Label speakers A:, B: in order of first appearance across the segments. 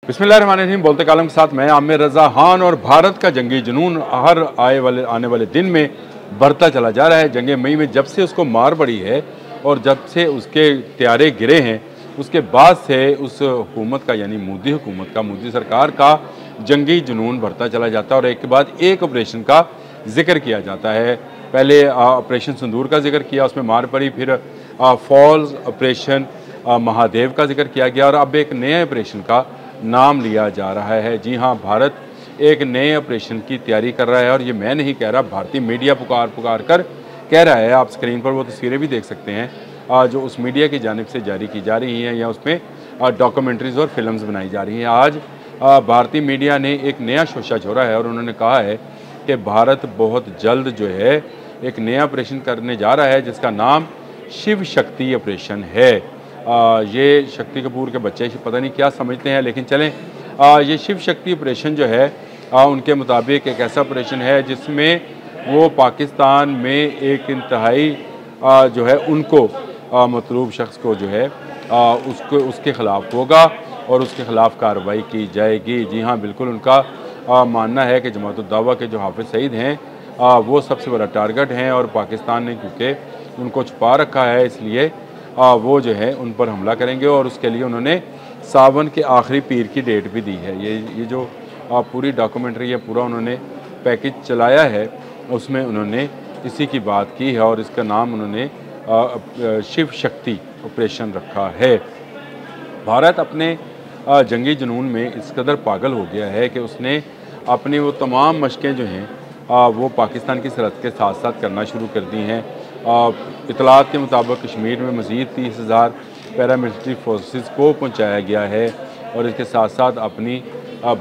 A: बिस्मिल्लाहिर्रहमानिर्रहीम। बोलते कालम के साथ मैं आमिर रज़ा खान। और भारत का जंगी जुनून हर आने वाले दिन में बढ़ता चला जा रहा है। जंग मई में जब से उसको मार पड़ी है और जब से उसके त्यारे गिरे हैं, उसके बाद से उस हुकूमत का, यानी मोदी हुकूमत का, मोदी सरकार का जंगी जुनून बढ़ता चला जाता है और एक के बाद एक ऑपरेशन का जिक्र किया जाता है। पहले ऑपरेशन सिंदूर का जिक्र किया, उसमें मार पड़ी, फिर फॉल्स ऑपरेशन महादेव का जिक्र किया गया और अब एक नए ऑपरेशन का नाम लिया जा रहा है। जी हाँ, भारत एक नए ऑपरेशन की तैयारी कर रहा है और ये मैं नहीं कह रहा, भारतीय मीडिया पुकार कर कह रहा है। आप स्क्रीन पर वो तस्वीरें भी देख सकते हैं जो उस मीडिया की जानिब से जारी की जा रही हैं या उसमें डॉक्यूमेंट्रीज़ और फिल्म्स बनाई जा रही हैं। आज भारतीय मीडिया ने एक नया शोशा छोड़ा है और उन्होंने कहा है कि भारत बहुत जल्द जो है एक नया ऑपरेशन करने जा रहा है जिसका नाम शिव शक्ति ऑपरेशन है। ये शक्ति कपूर के बच्चे पता नहीं क्या समझते हैं, लेकिन चलें, ये शिव शक्ति ऑपरेशन जो है उनके मुताबिक एक ऐसा ऑपरेशन है जिसमें वो पाकिस्तान में एक इंतहाई जो है उनको मतलूब शख्स को जो है उसके ख़िलाफ़ होगा और उसके ख़िलाफ़ कार्रवाई की जाएगी। जी हाँ, बिल्कुल उनका मानना है कि जमात उद दावा के जो हाफिज़ सईद हैं वो सबसे बड़ा टारगेट हैं और पाकिस्तान ने क्योंकि उनको छुपा रखा है, इसलिए वो जो है उन पर हमला करेंगे और उसके लिए उन्होंने सावन के आखिरी पीर की डेट भी दी है। ये जो पूरी डॉक्यूमेंट्री है, पूरा उन्होंने पैकेज चलाया है, उसमें उन्होंने इसी की बात की है और इसका नाम उन्होंने शिव शक्ति ऑपरेशन रखा है। भारत अपने जंगी जुनून में इस कदर पागल हो गया है कि उसने अपनी वो तमाम मशकें जो हैं वो पाकिस्तान की सरहद के साथ साथ करना शुरू कर दी हैं। इतलात के मुताबिक कश्मीर में मज़ीद 30,000 पैरामिलिट्री फोर्सेस को पहुंचाया गया है और इसके साथ साथ अपनी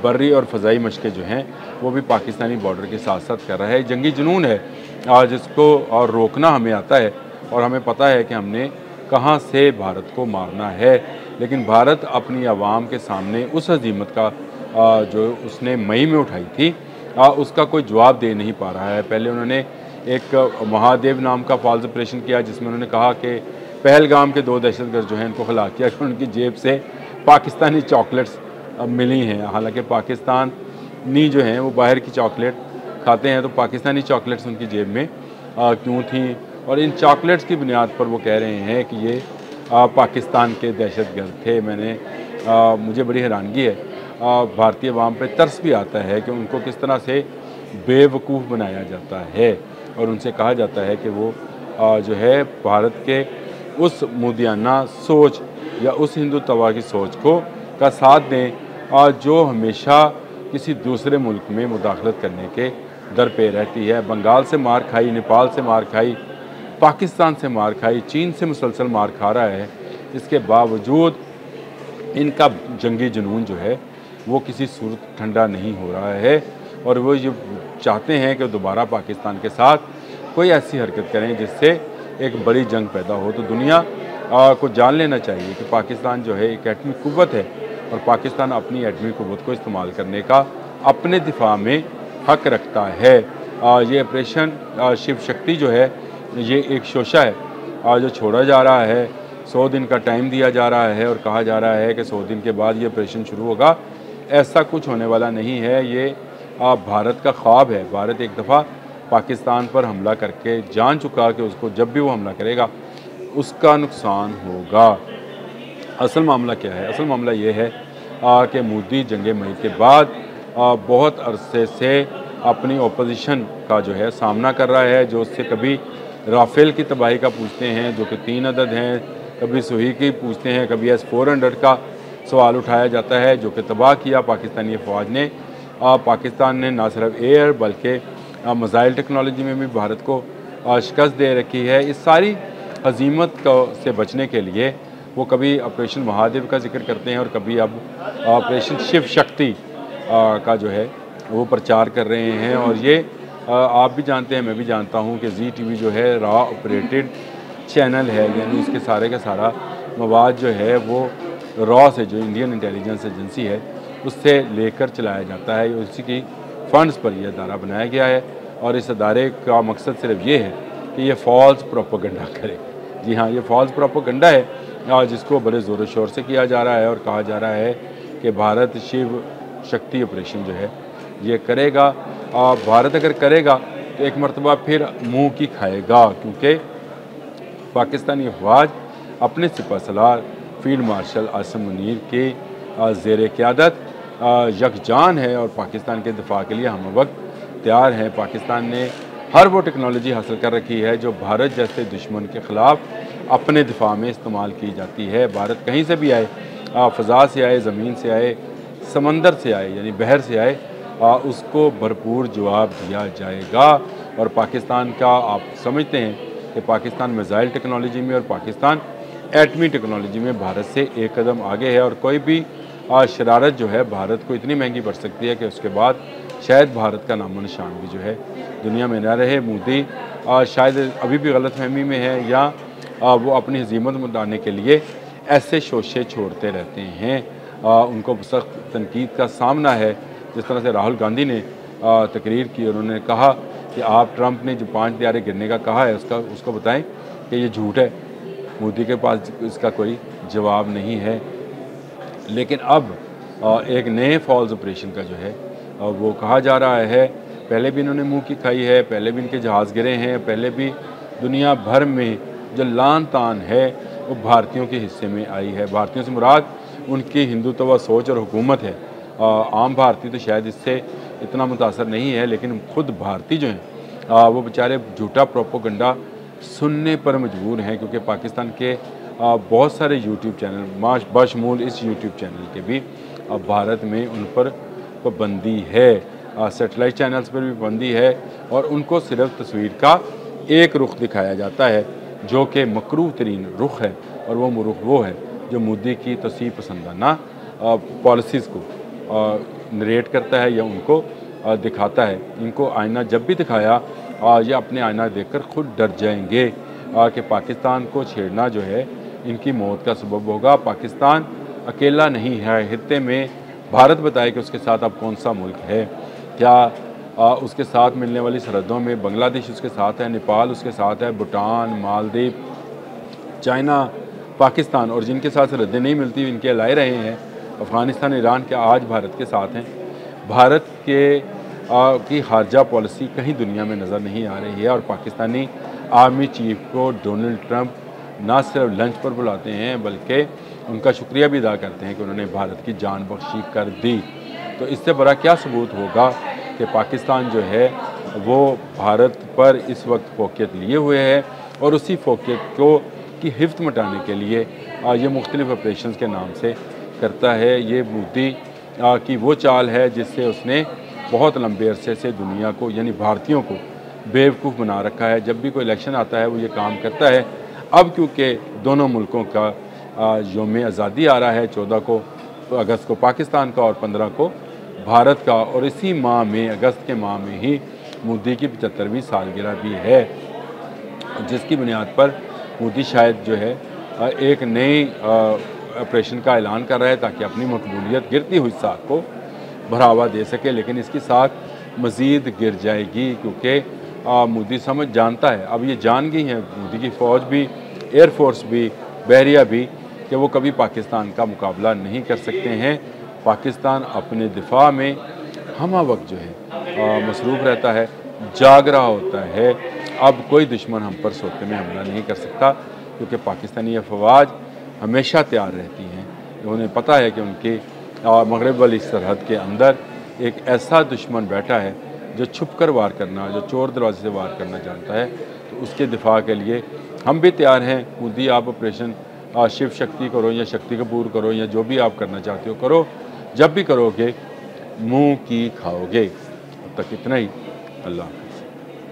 A: बर्री और फ़ज़ाई मशकें जो हैं वो भी पाकिस्तानी बॉर्डर के साथ साथ कर रहा है। जंगी जुनून है जिसको और रोकना हमें आता है और हमें पता है कि हमने कहाँ से भारत को मारना है, लेकिन भारत अपनी आवाम के सामने उस हज़ीमत का जो उसने मई में उठाई थी उसका कोई जवाब दे नहीं पा रहा है। पहले उन्होंने एक महादेव नाम का फॉल्स ऑपरेशन किया जिसमें उन्होंने कहा कि पहलगाम के 2 दहशतगर्द जो हैं इनको हला किया कि उनकी जेब से पाकिस्तानी चॉकलेट्स मिली हैं। हालांकि पाकिस्तानी जो हैं वो बाहर की चॉकलेट खाते हैं, तो पाकिस्तानी चॉकलेट्स उनकी जेब में क्यों थी? और इन चॉकलेट्स की बुनियाद पर वो कह रहे हैं कि ये पाकिस्तान के दहशतगर्द थे। मुझे बड़ी हैरानगी है, भारतीय अवाम पे तरस भी आता है कि उनको किस तरह से बेवकूफ़ बनाया जाता है और उनसे कहा जाता है कि वो जो है भारत के उस मोदियाना सोच या उस हिंदुत्व की सोच का साथ दें जो हमेशा किसी दूसरे मुल्क में मुदाखलत करने के दर पे रहती है। बंगाल से मार खाई, नेपाल से मार खाई, पाकिस्तान से मार खाई, चीन से मुसलसल मार खा रहा है, इसके बावजूद इनका जंगी जुनून जो है वो किसी सूरत ठंडा नहीं हो रहा है और वो ये चाहते हैं कि दोबारा पाकिस्तान के साथ कोई ऐसी हरकत करें जिससे एक बड़ी जंग पैदा हो। तो दुनिया को जान लेना चाहिए कि पाकिस्तान जो है एक एटमी कुव्वत है और पाकिस्तान अपनी एटमी कुव्वत को इस्तेमाल करने का अपने दिफा में हक रखता है। ये ऑपरेशन शिव शक्ति जो है ये एक शोशा है जो छोड़ा जा रहा है। 100 दिन का टाइम दिया जा रहा है और कहा जा रहा है कि 100 दिन के बाद ये ऑपरेशन शुरू होगा। ऐसा कुछ होने वाला नहीं है, ये भारत का ख्वाब है। भारत एक दफ़ा पाकिस्तान पर हमला करके जान चुका कि उसको जब भी वो हमला करेगा उसका नुकसान होगा। असल मामला क्या है? असल मामला ये है कि मोदी जंग मई के बाद बहुत अरसे से अपनी ओपोजिशन का जो है सामना कर रहा है, जो उससे कभी राफेल की तबाही का पूछते हैं जो कि 3 अदद हैं, कभी सुही की पूछते हैं, कभी S-400 का सवाल उठाया जाता है जो कि तबाह किया पाकिस्तानी फ़ौज ने। पाकिस्तान ने ना सिर्फ एयर बल्कि मिसाइल टेक्नोलॉजी में भी भारत को शिकस्त दे रखी है। इस सारी हज़ीमत से बचने के लिए वो कभी ऑपरेशन महादेव का जिक्र करते हैं और कभी अब ऑपरेशन शिव शक्ति का जो है वो प्रचार कर रहे हैं। और ये आप भी जानते हैं, मैं भी जानता हूँ कि ZTV जो है रॉ ऑपरेटेड चैनल है, यानी उसके सारे का सारा मवाद जो है वो रॉ से, जो इंडियन इंटेलिजेंस एजेंसी है, उससे लेकर चलाया जाता है। उसी की फ़ंड्स पर यह अदारा बनाया गया है और इस अदारे का मकसद सिर्फ ये है कि ये फॉल्स प्रोपेगेंडा करे। जी हाँ, ये फॉल्स प्रोपेगेंडा है जिसको बड़े ज़ोर शोर से किया जा रहा है और कहा जा रहा है कि भारत शिव शक्ति ऑपरेशन जो है ये करेगा। भारत अगर करेगा तो एक मरतबा फिर मुँह की खाएगा, क्योंकि पाकिस्तानी अफवाज अपने सिपह सलार फील्ड मार्शल आसिम मुनीर के ज़ेर क़यादत यकजान है और पाकिस्तान के दिफा के लिए हम वक्त तैयार हैं। पाकिस्तान ने हर वो टेक्नोलॉजी हासिल कर रखी है जो भारत जैसे दुश्मन के ख़िलाफ़ अपने दिफा में इस्तेमाल की जाती है। भारत कहीं से भी आए, फ़ज़ा से आए, ज़मीन से आए, समंदर से आए, यानी बहर से आए, उसको भरपूर जवाब दिया जाएगा। और पाकिस्तान का आप समझते हैं कि पाकिस्तान मिसाइल टेक्नोलॉजी में और पाकिस्तान एटमी टेक्नोलॉजी में भारत से एक कदम आगे है। और कोई भी शरारत जो है भारत को इतनी महंगी पड़ सकती है कि उसके बाद शायद भारत का नामो निशान भी जो है दुनिया में न रहे। मोदी शायद अभी भी गलतफहमी में है या वो अपनी हज़ीमत मिटाने के लिए ऐसे शोशे छोड़ते रहते हैं। उनको सख्त तनकीद का सामना है। जिस तरह से राहुल गांधी ने तकरीर की, उन्होंने कहा कि आप ट्रंप ने जो 5 तारे गिरने का कहा है उसको बताएं कि ये झूठ है। मोदी के पास इसका कोई जवाब नहीं है। लेकिन अब एक नए फॉल्स ऑपरेशन का जो है वो कहा जा रहा है। पहले भी इन्होंने मुंह की खाई है, पहले भी इनके जहाज़ गिरे हैं, पहले भी दुनिया भर में जो लान तान है वो भारतीयों के हिस्से में आई है। भारतीयों से मुराद उनकी हिंदुत्व सोच और हुकूमत है। आम भारतीय तो शायद इससे इतना मुतासर नहीं है, लेकिन ख़ुद भारतीय जो हैं वो बेचारे झूठा प्रोपोगंडा सुनने पर मजबूर हैं, क्योंकि पाकिस्तान के बहुत सारे यूट्यूब चैनल बशमूल इस यूट्यूब चैनल के भी भारत में उन पर पाबंदी है। सेटेलाइट चैनल्स पर भी पाबंदी है और उनको सिर्फ तस्वीर का एक रुख दिखाया जाता है जो कि मकरूह तरीन रुख है, और वो रुख वो है जो मोदी की तस्वीर पसंदाना पॉलिसीज़ को नरेट करता है या उनको दिखाता है। इनको आईना जब भी दिखाया ये अपने आईना देखकर खुद डर जाएंगे कि पाकिस्तान को छेड़ना जो है इनकी मौत का सबब होगा। पाकिस्तान अकेला नहीं है हित्ते में। भारत बताए कि उसके साथ अब कौन सा मुल्क है। क्या उसके साथ मिलने वाली सरहदों में बांग्लादेश उसके साथ है, नेपाल उसके साथ है, भूटान, मालदीव, चाइना, पाकिस्तान, और जिनके साथ सरहदें नहीं मिलती इनके लाए रहे हैं अफ़गानिस्तान, ईरान के आज भारत के साथ हैं। भारत की खारजा पॉलिसी कहीं दुनिया में नज़र नहीं आ रही है। और पाकिस्तानी आर्मी चीफ को डोनाल्ड ट्रंप ना सिर्फ लंच पर बुलाते हैं बल्कि उनका शुक्रिया भी अदा करते हैं कि उन्होंने भारत की जान बख्शी कर दी। तो इससे बड़ा क्या सबूत होगा कि पाकिस्तान जो है वो भारत पर इस वक्त फोकियत लिए हुए है और उसी फोकियत को की हिफ्त मटाने के लिए ये मुख्तलिफ ऑपरेशन के नाम से करता है। ये मोदी की वो चाल है जिससे उसने बहुत लंबे अरसे से दुनिया को यानी भारतीयों को बेवकूफ़ बना रखा है। जब भी कोई इलेक्शन आता है वो ये काम करता है। अब क्योंकि दोनों मुल्कों का यौम आज़ादी आ रहा है, 14 अगस्त को पाकिस्तान का और 15 को भारत का, और इसी माह में अगस्त के माह में ही मोदी की 75वीं सालगिरह भी है, जिसकी बुनियाद पर मोदी शायद जो है एक नई ऑपरेशन का ऐलान कर रहा है ताकि अपनी मकबूलियत गिरती हुई साख को बढ़ावा दे सके। लेकिन इसकी साख मज़ीद गिर जाएगी क्योंकि मोदी समझ जानता है, अब ये जान गई है मोदी की फ़ौज भी, एयरफोर्स भी, बहरिया भी, कि वो कभी पाकिस्तान का मुकाबला नहीं कर सकते हैं। पाकिस्तान अपने दिफा में हमा वक्त जो है मसरूफ़ रहता है, जाग रहा होता है। अब कोई दुश्मन हम पर सोते में हमला नहीं कर सकता क्योंकि पाकिस्तानी अफवाज हमेशा तैयार रहती हैं। उन्हें पता है कि उनके मगरब वाली सरहद के अंदर एक ऐसा दुश्मन बैठा है जो छुप कर वार करना, जो चोर दरवाजे से वार करना जानता है। तो उसके दिफा के लिए हम भी तैयार हैं। मोदी आप ऑपरेशन शिव शक्ति करो या शक्ति कपूर करो या जो भी आप करना चाहते हो करो, जब भी करोगे मुंह की खाओगे। अब तक इतना ही। अल्लाह।